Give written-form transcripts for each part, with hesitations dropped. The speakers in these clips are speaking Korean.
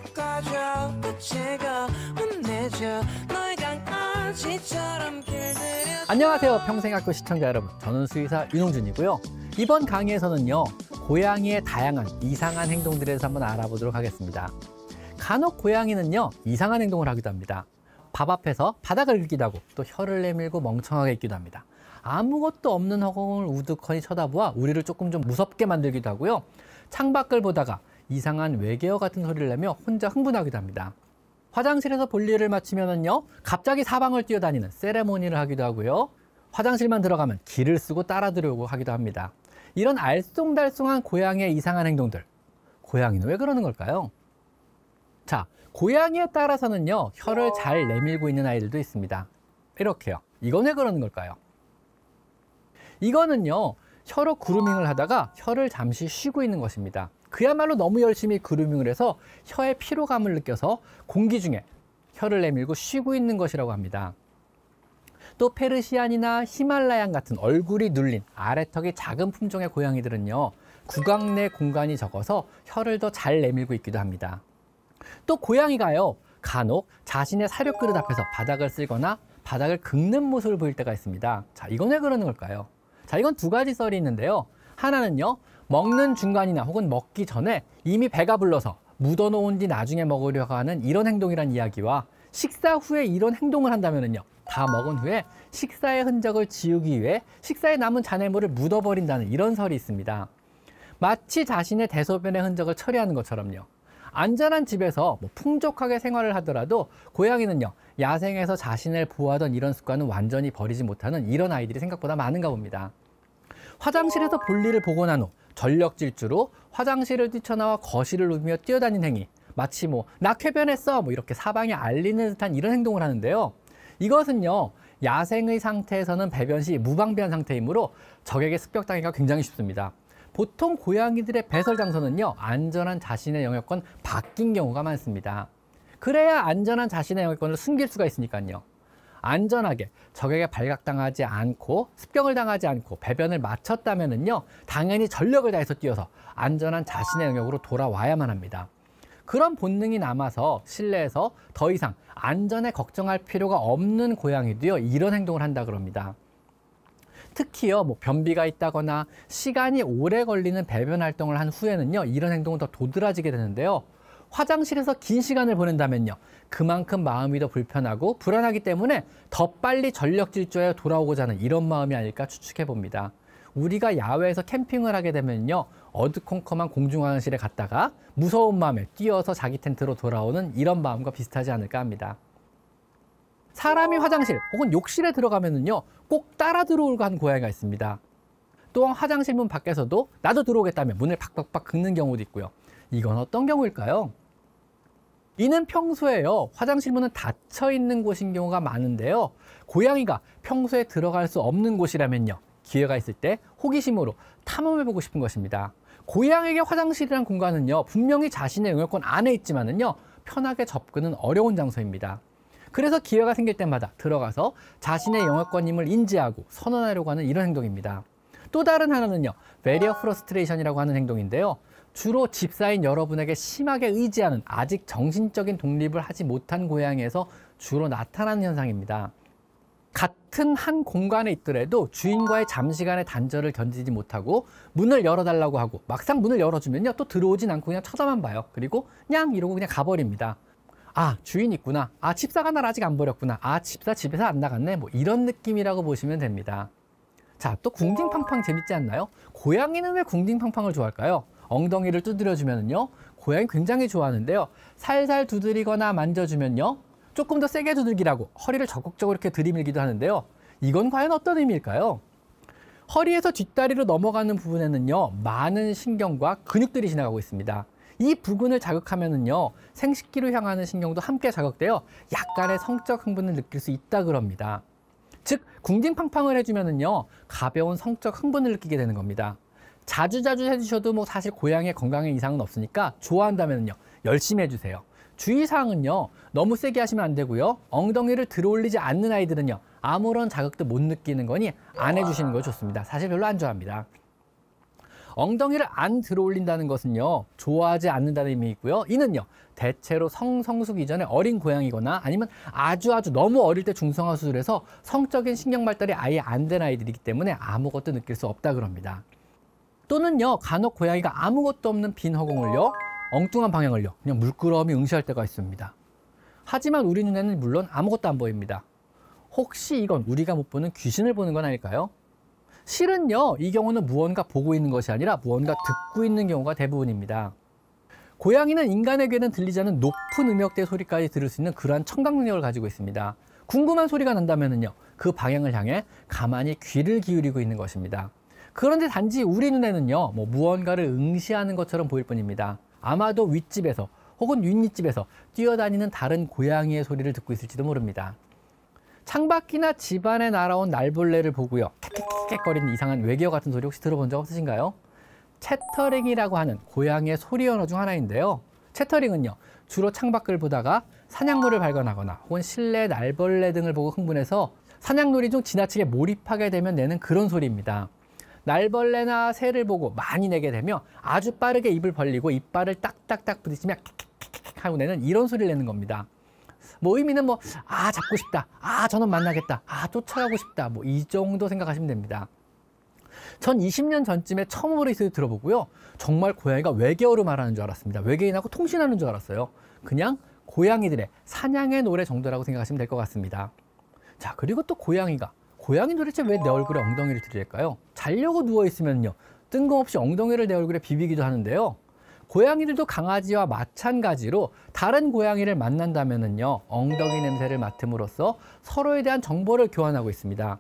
꺾어줘 빛이고 혼내줘 너의 강아지처럼 길들여. 안녕하세요 평생학교 시청자 여러분, 저는 수의사 윤홍준이고요. 이번 강의에서는요 고양이의 다양한 이상한 행동들에 대해서 한번 알아보도록 하겠습니다. 간혹 고양이는요 이상한 행동을 하기도 합니다. 밥 앞에서 바닥을 긁기도 하고 또 혀를 내밀고 멍청하게 있기도 합니다. 아무것도 없는 허공을 우두커니 쳐다보아 우리를 조금 좀 무섭게 만들기도 하고요. 창밖을 보다가 이상한 외계어 같은 소리를 내며 혼자 흥분하기도 합니다. 화장실에서 볼일을 마치면은요 갑자기 사방을 뛰어다니는 세레모니를 하기도 하고요. 화장실만 들어가면 기를 쓰고 따라 들어오고 하기도 합니다. 이런 알쏭달쏭한 고양이의 이상한 행동들, 고양이는 왜 그러는 걸까요? 자, 고양이에 따라서는요 혀를 잘 내밀고 있는 아이들도 있습니다. 이렇게요. 이건 왜 그러는 걸까요? 이거는요 혀로 그루밍을 하다가 혀를 잠시 쉬고 있는 것입니다. 그야말로 너무 열심히 그루밍을 해서 혀의 피로감을 느껴서 공기 중에 혀를 내밀고 쉬고 있는 것이라고 합니다. 또 페르시안이나 히말라얀 같은 얼굴이 눌린 아래턱이 작은 품종의 고양이들은요 구강 내 공간이 적어서 혀를 더 잘 내밀고 있기도 합니다. 또 고양이가요 간혹 자신의 사료 그릇 앞에서 바닥을 쓸거나 바닥을 긁는 모습을 보일 때가 있습니다. 자, 이건 왜 그러는 걸까요? 자, 이건 두 가지 썰이 있는데요. 하나는요 먹는 중간이나 혹은 먹기 전에 이미 배가 불러서 묻어놓은 뒤 나중에 먹으려고 하는 이런 행동이란 이야기와, 식사 후에 이런 행동을 한다면요 다 먹은 후에 식사의 흔적을 지우기 위해 식사에 남은 잔해물을 묻어버린다는 이런 설이 있습니다. 마치 자신의 대소변의 흔적을 처리하는 것처럼요. 안전한 집에서 풍족하게 생활을 하더라도 고양이는요 야생에서 자신을 보호하던 이런 습관은 완전히 버리지 못하는 이런 아이들이 생각보다 많은가 봅니다. 화장실에서 볼일을 보고 난 후 전력 질주로 화장실을 뛰쳐나와 거실을 누비며 뛰어다니는 행위, 마치 나 쾌변했어 이렇게 사방에 알리는 듯한 이런 행동을 하는데요. 이것은요 야생의 상태에서는 배변 시 무방비한 상태이므로 적에게 습격당하기가 굉장히 쉽습니다. 보통 고양이들의 배설 장소는요 안전한 자신의 영역권 밖인 경우가 많습니다. 그래야 안전한 자신의 영역권을 숨길 수가 있으니까요. 안전하게 적에게 발각당하지 않고 습격을 당하지 않고 배변을 마쳤다면은요 당연히 전력을 다해서 뛰어서 안전한 자신의 영역으로 돌아와야만 합니다. 그런 본능이 남아서 실내에서 더 이상 안전에 걱정할 필요가 없는 고양이도요 이런 행동을 한다 그럽니다. 특히요 변비가 있다거나 시간이 오래 걸리는 배변 활동을 한 후에는요 이런 행동은 더 도드라지게 되는데요. 화장실에서 긴 시간을 보낸다면요 그만큼 마음이 더 불편하고 불안하기 때문에 더 빨리 전력 질주에 돌아오고자 하는 이런 마음이 아닐까 추측해 봅니다. 우리가 야외에서 캠핑을 하게 되면요 어두컴컴한 공중화장실에 갔다가 무서운 마음에 뛰어서 자기 텐트로 돌아오는 이런 마음과 비슷하지 않을까 합니다. 사람이 화장실 혹은 욕실에 들어가면은요 꼭 따라 들어오려고 하는 고양이가 있습니다. 또한 화장실 문 밖에서도 나도 들어오겠다며 문을 박박박 긁는 경우도 있고요. 이건 어떤 경우일까요? 이는 평소에요 화장실 문은 닫혀 있는 곳인 경우가 많은데요. 고양이가 평소에 들어갈 수 없는 곳이라면요 기회가 있을 때 호기심으로 탐험해보고 싶은 것입니다. 고양이에게 화장실이란 공간은요 분명히 자신의 영역권 안에 있지만은요 편하게 접근은 어려운 장소입니다. 그래서 기회가 생길 때마다 들어가서 자신의 영역권임을 인지하고 선언하려고 하는 이런 행동입니다. 또 다른 하나는요 베리어 프러스트레이션이라고 하는 행동인데요. 주로 집사인 여러분에게 심하게 의지하는 아직 정신적인 독립을 하지 못한 고양이에서 주로 나타나는 현상입니다. 같은 한 공간에 있더라도 주인과의 잠시간의 단절을 견디지 못하고 문을 열어달라고 하고 막상 문을 열어주면요 또 들어오진 않고 그냥 쳐다만 봐요. 그리고 그냥 이러고 그냥 가버립니다. 아, 주인 있구나. 아, 집사가 날 아직 안 버렸구나. 아, 집사 집에서 안 나갔네. 이런 느낌이라고 보시면 됩니다. 자, 또 궁딩팡팡 재밌지 않나요? 고양이는 왜 궁딩팡팡을 좋아할까요? 엉덩이를 두드려주면요 고양이 굉장히 좋아하는데요. 살살 두드리거나 만져주면요 조금 더 세게 두들기라고 허리를 적극적으로 이렇게 들이밀기도 하는데요. 이건 과연 어떤 의미일까요? 허리에서 뒷다리로 넘어가는 부분에는요 많은 신경과 근육들이 지나가고 있습니다. 이 부근을 자극하면은요 생식기로 향하는 신경도 함께 자극되어 약간의 성적 흥분을 느낄 수 있다 그럽니다. 즉 궁딩팡팡을 해주면은요 가벼운 성적 흥분을 느끼게 되는 겁니다. 자주 해주셔도 사실 고양이의 건강에 이상은 없으니까 좋아한다면요 열심히 해주세요. 주의사항은요 너무 세게 하시면 안 되고요. 엉덩이를 들어올리지 않는 아이들은요 아무런 자극도 못 느끼는 거니 안 해주시는 거 좋습니다. 사실 별로 안 좋아합니다. 엉덩이를 안 들어올린다는 것은요, 좋아하지 않는다는 의미이고요. 이는요, 대체로 성성숙 이전에 어린 고양이거나 아니면 아주 너무 어릴 때 중성화 수술해서 성적인 신경 발달이 아예 안 된 아이들이기 때문에 아무것도 느낄 수 없다 그럽니다. 또는요, 간혹 고양이가 아무것도 없는 빈 허공을요, 엉뚱한 방향을요, 그냥 물끄러미 응시할 때가 있습니다. 하지만 우리 눈에는 물론 아무것도 안 보입니다. 혹시 이건 우리가 못 보는 귀신을 보는 건 아닐까요? 실은요, 이 경우는 무언가 보고 있는 것이 아니라 무언가 듣고 있는 경우가 대부분입니다. 고양이는 인간의 귀에는 들리지 않는 높은 음역대의 소리까지 들을 수 있는 그러한 청각 능력을 가지고 있습니다. 궁금한 소리가 난다면요, 그 방향을 향해 가만히 귀를 기울이고 있는 것입니다. 그런데 단지 우리 눈에는요, 무언가를 응시하는 것처럼 보일 뿐입니다. 아마도 윗집에서 혹은 윗집에서 뛰어다니는 다른 고양이의 소리를 듣고 있을지도 모릅니다. 창밖이나 집안에 날아온 날벌레를 보고요, 캑캑캑거리는 이상한 외계어 같은 소리 혹시 들어본 적 없으신가요? 채터링이라고 하는 고양이의 소리 언어 중 하나인데요. 채터링은요, 주로 창밖을 보다가 사냥물을 발견하거나 혹은 실내 날벌레 등을 보고 흥분해서 사냥놀이 중 지나치게 몰입하게 되면 내는 그런 소리입니다. 날벌레나 새를 보고 많이 내게 되면 아주 빠르게 입을 벌리고 이빨을 딱딱딱 부딪히며 킥킥킥 하고 내는 이런 소리를 내는 겁니다. 의미는 잡고 싶다, 저놈 만나겠다, 쫓아가고 싶다, 이 정도 생각하시면 됩니다. 전 20년 전쯤에 처음으로 이 소리 들어보고요, 정말 고양이가 외계어로 말하는 줄 알았습니다. 외계인하고 통신하는 줄 알았어요. 그냥 고양이들의 사냥의 노래 정도라고 생각하시면 될 것 같습니다. 자, 그리고 또 고양이 도대체 왜 내 얼굴에 엉덩이를 들이댈까요? 자려고 누워있으면요, 뜬금없이 엉덩이를 내 얼굴에 비비기도 하는데요. 고양이들도 강아지와 마찬가지로 다른 고양이를 만난다면요, 엉덩이 냄새를 맡음으로써 서로에 대한 정보를 교환하고 있습니다.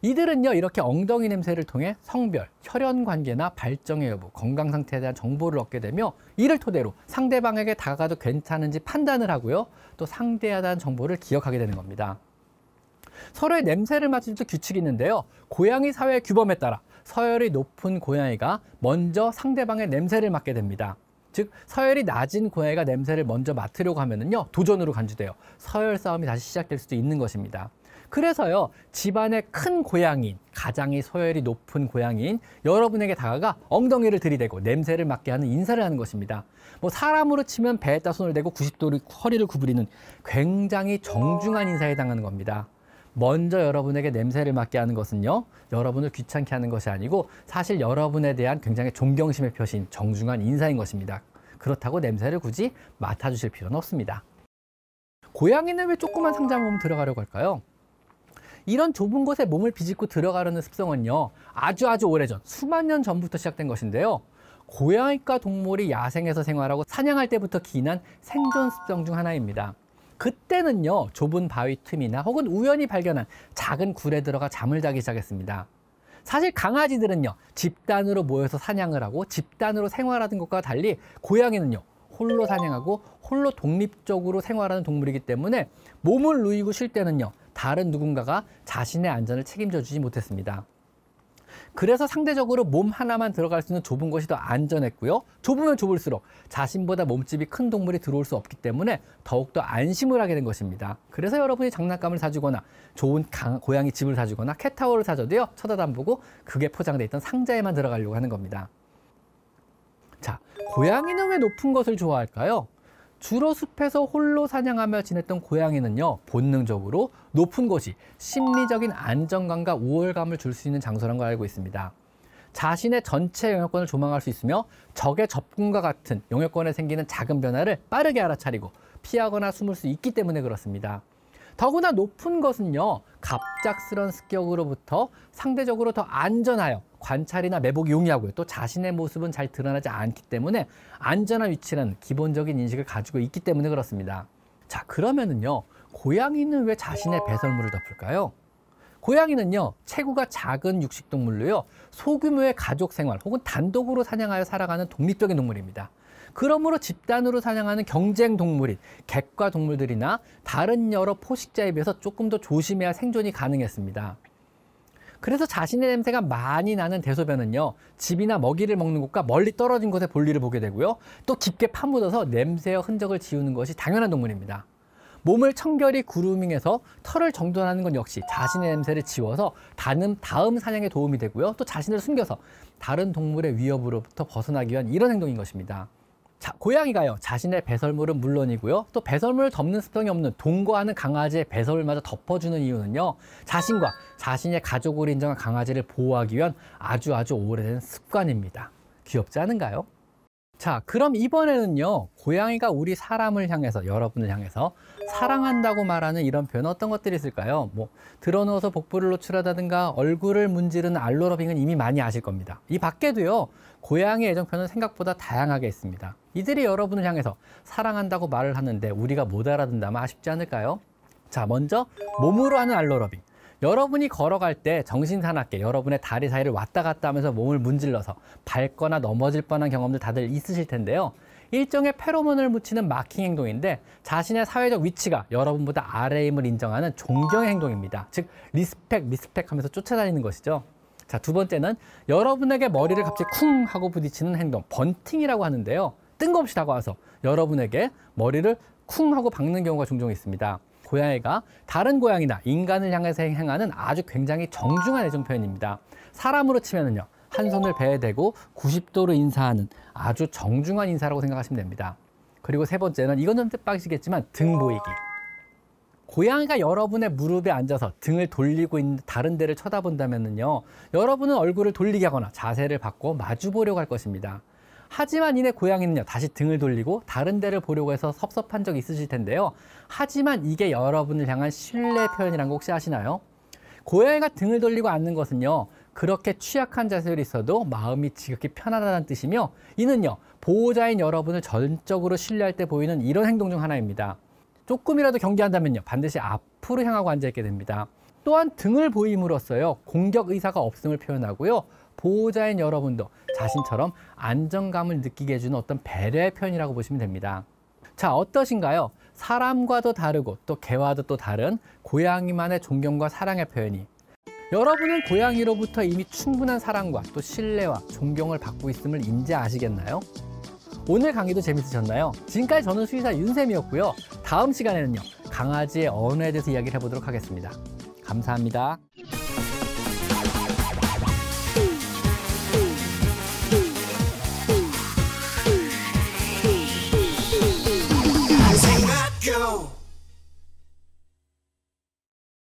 이들은요, 이렇게 엉덩이 냄새를 통해 성별, 혈연 관계나 발정의 여부, 건강 상태에 대한 정보를 얻게 되며 이를 토대로 상대방에게 다가가도 괜찮은지 판단을 하고요, 또 상대에 대한 정보를 기억하게 되는 겁니다. 서로의 냄새를 맡을 때도 규칙이 있는데요, 고양이 사회의 규범에 따라 서열이 높은 고양이가 먼저 상대방의 냄새를 맡게 됩니다. 즉, 서열이 낮은 고양이가 냄새를 먼저 맡으려고 하면은요, 도전으로 간주돼요. 서열 싸움이 다시 시작될 수도 있는 것입니다. 그래서요, 집안의 큰 고양이인, 가장이 서열이 높은 고양이인 여러분에게 다가가 엉덩이를 들이대고 냄새를 맡게 하는 인사를 하는 것입니다. 사람으로 치면 배에다 손을 대고 90도로 허리를 구부리는 굉장히 정중한 인사에 해당하는 겁니다. 먼저 여러분에게 냄새를 맡게 하는 것은요, 여러분을 귀찮게 하는 것이 아니고 사실 여러분에 대한 굉장히 존경심의 표시인 정중한 인사인 것입니다. 그렇다고 냄새를 굳이 맡아주실 필요는 없습니다. 고양이는 왜 조그만 상자 몸 들어가려고 할까요? 이런 좁은 곳에 몸을 비집고 들어가려는 습성은요, 아주 오래전, 수만 년 전부터 시작된 것인데요. 고양이과 동물이 야생에서 생활하고 사냥할 때부터 기인한 생존 습성 중 하나입니다. 그때는요, 좁은 바위 틈이나 혹은 우연히 발견한 작은 굴에 들어가 잠을 자기 시작했습니다. 사실 강아지들은요, 집단으로 모여서 사냥을 하고 집단으로 생활하는 것과 달리 고양이는요, 홀로 사냥하고 홀로 독립적으로 생활하는 동물이기 때문에 몸을 누이고 쉴 때는요, 다른 누군가가 자신의 안전을 책임져 주지 못했습니다. 그래서 상대적으로 몸 하나만 들어갈 수 있는 좁은 곳이 더 안전했고요. 좁으면 좁을수록 자신보다 몸집이 큰 동물이 들어올 수 없기 때문에 더욱더 안심을 하게 된 것입니다. 그래서 여러분이 장난감을 사주거나 좋은 고양이 집을 사주거나 캣타워를 사줘도요, 쳐다도 안 보고 그게 포장되어 있던 상자에만 들어가려고 하는 겁니다. 자, 고양이는 왜 높은 것을 좋아할까요? 주로 숲에서 홀로 사냥하며 지냈던 고양이는요, 본능적으로 높은 곳이 심리적인 안정감과 우월감을 줄 수 있는 장소라는 걸 알고 있습니다. 자신의 전체 영역권을 조망할 수 있으며 적의 접근과 같은 영역권에 생기는 작은 변화를 빠르게 알아차리고 피하거나 숨을 수 있기 때문에 그렇습니다. 더구나 높은 것은요, 갑작스런 습격으로부터 상대적으로 더 안전하여 관찰이나 매복이 용이하고요, 또 자신의 모습은 잘 드러나지 않기 때문에 안전한 위치라는 기본적인 인식을 가지고 있기 때문에 그렇습니다. 자, 그러면은요, 고양이는 왜 자신의 배설물을 덮을까요? 고양이는요, 체구가 작은 육식동물로요, 소규모의 가족 생활 혹은 단독으로 사냥하여 살아가는 독립적인 동물입니다. 그러므로 집단으로 사냥하는 경쟁 동물인 객과 동물들이나 다른 여러 포식자에 비해서 조금 더 조심해야 생존이 가능했습니다. 그래서 자신의 냄새가 많이 나는 대소변은요, 집이나 먹이를 먹는 곳과 멀리 떨어진 곳에 볼일을 보게 되고요, 또 깊게 파묻어서 냄새의 흔적을 지우는 것이 당연한 동물입니다. 몸을 청결히 그루밍해서 털을 정돈하는 건 역시 자신의 냄새를 지워서 다음 사냥에 도움이 되고요. 또 자신을 숨겨서 다른 동물의 위협으로부터 벗어나기 위한 이런 행동인 것입니다. 자, 고양이가요, 자신의 배설물은 물론이고요, 또 배설물을 덮는 습성이 없는 동거하는 강아지의 배설물마저 덮어주는 이유는요, 자신과 자신의 가족으로 인정한 강아지를 보호하기 위한 아주 오래된 습관입니다. 귀엽지 않은가요? 자, 그럼 이번에는요, 고양이가 우리 사람을 향해서, 여러분을 향해서 사랑한다고 말하는 이런 표현 어떤 것들이 있을까요? 드러누워서 복부를 노출하다든가 얼굴을 문지르는 알로러빙은 이미 많이 아실 겁니다. 이 밖에도요, 고양이 애정 표현은 생각보다 다양하게 있습니다. 이들이 여러분을 향해서 사랑한다고 말을 하는데 우리가 못 알아듣는다면 아쉽지 않을까요? 자, 먼저 몸으로 하는 알로러빙. 여러분이 걸어갈 때 정신사납게 여러분의 다리 사이를 왔다 갔다 하면서 몸을 문질러서 밟거나 넘어질 뻔한 경험들 다들 있으실 텐데요. 일종의 페로몬을 묻히는 마킹 행동인데 자신의 사회적 위치가 여러분보다 아래임을 인정하는 존경의 행동입니다. 즉 리스펙 하면서 쫓아다니는 것이죠. 자, 두 번째는 여러분에게 머리를 갑자기 쿵 하고 부딪히는 행동, 번팅이라고 하는데요. 뜬금없이 다가와서 여러분에게 머리를 쿵 하고 박는 경우가 종종 있습니다. 고양이가 다른 고양이나 인간을 향해서 행하는 아주 굉장히 정중한 애정 표현입니다. 사람으로 치면은요, 한 손을 배에 대고 90도로 인사하는 아주 정중한 인사라고 생각하시면 됩니다. 그리고 세 번째는 이건 좀 뜻밖이시겠지만 등 보이기. 고양이가 여러분의 무릎에 앉아서 등을 돌리고 있는 다른 데를 쳐다본다면요, 여러분은 얼굴을 돌리게 하거나 자세를 바꿔 마주 보려고 할 것입니다. 하지만 이내 고양이는요, 다시 등을 돌리고 다른 데를 보려고 해서 섭섭한 적이 있으실 텐데요. 하지만 이게 여러분을 향한 신뢰 표현이란 거 혹시 아시나요? 고양이가 등을 돌리고 앉는 것은요, 그렇게 취약한 자세로 있어도 마음이 지극히 편안하다는 뜻이며, 이는요, 보호자인 여러분을 전적으로 신뢰할 때 보이는 이런 행동 중 하나입니다. 조금이라도 경계한다면요, 반드시 앞으로 향하고 앉아있게 됩니다. 또한 등을 보임으로써요, 공격 의사가 없음을 표현하고요, 보호자인 여러분도 자신처럼 안정감을 느끼게 해주는 어떤 배려의 표현이라고 보시면 됩니다. 자, 어떠신가요? 사람과도 다르고 또 개와도 또 다른 고양이만의 존경과 사랑의 표현이, 여러분은 고양이로부터 이미 충분한 사랑과 또 신뢰와 존경을 받고 있음을 인지하시겠나요? 오늘 강의도 재밌으셨나요? 지금까지 저는 수의사 윤쌤이었고요. 다음 시간에는요, 강아지의 언어에 대해서 이야기를 해보도록 하겠습니다. 감사합니다.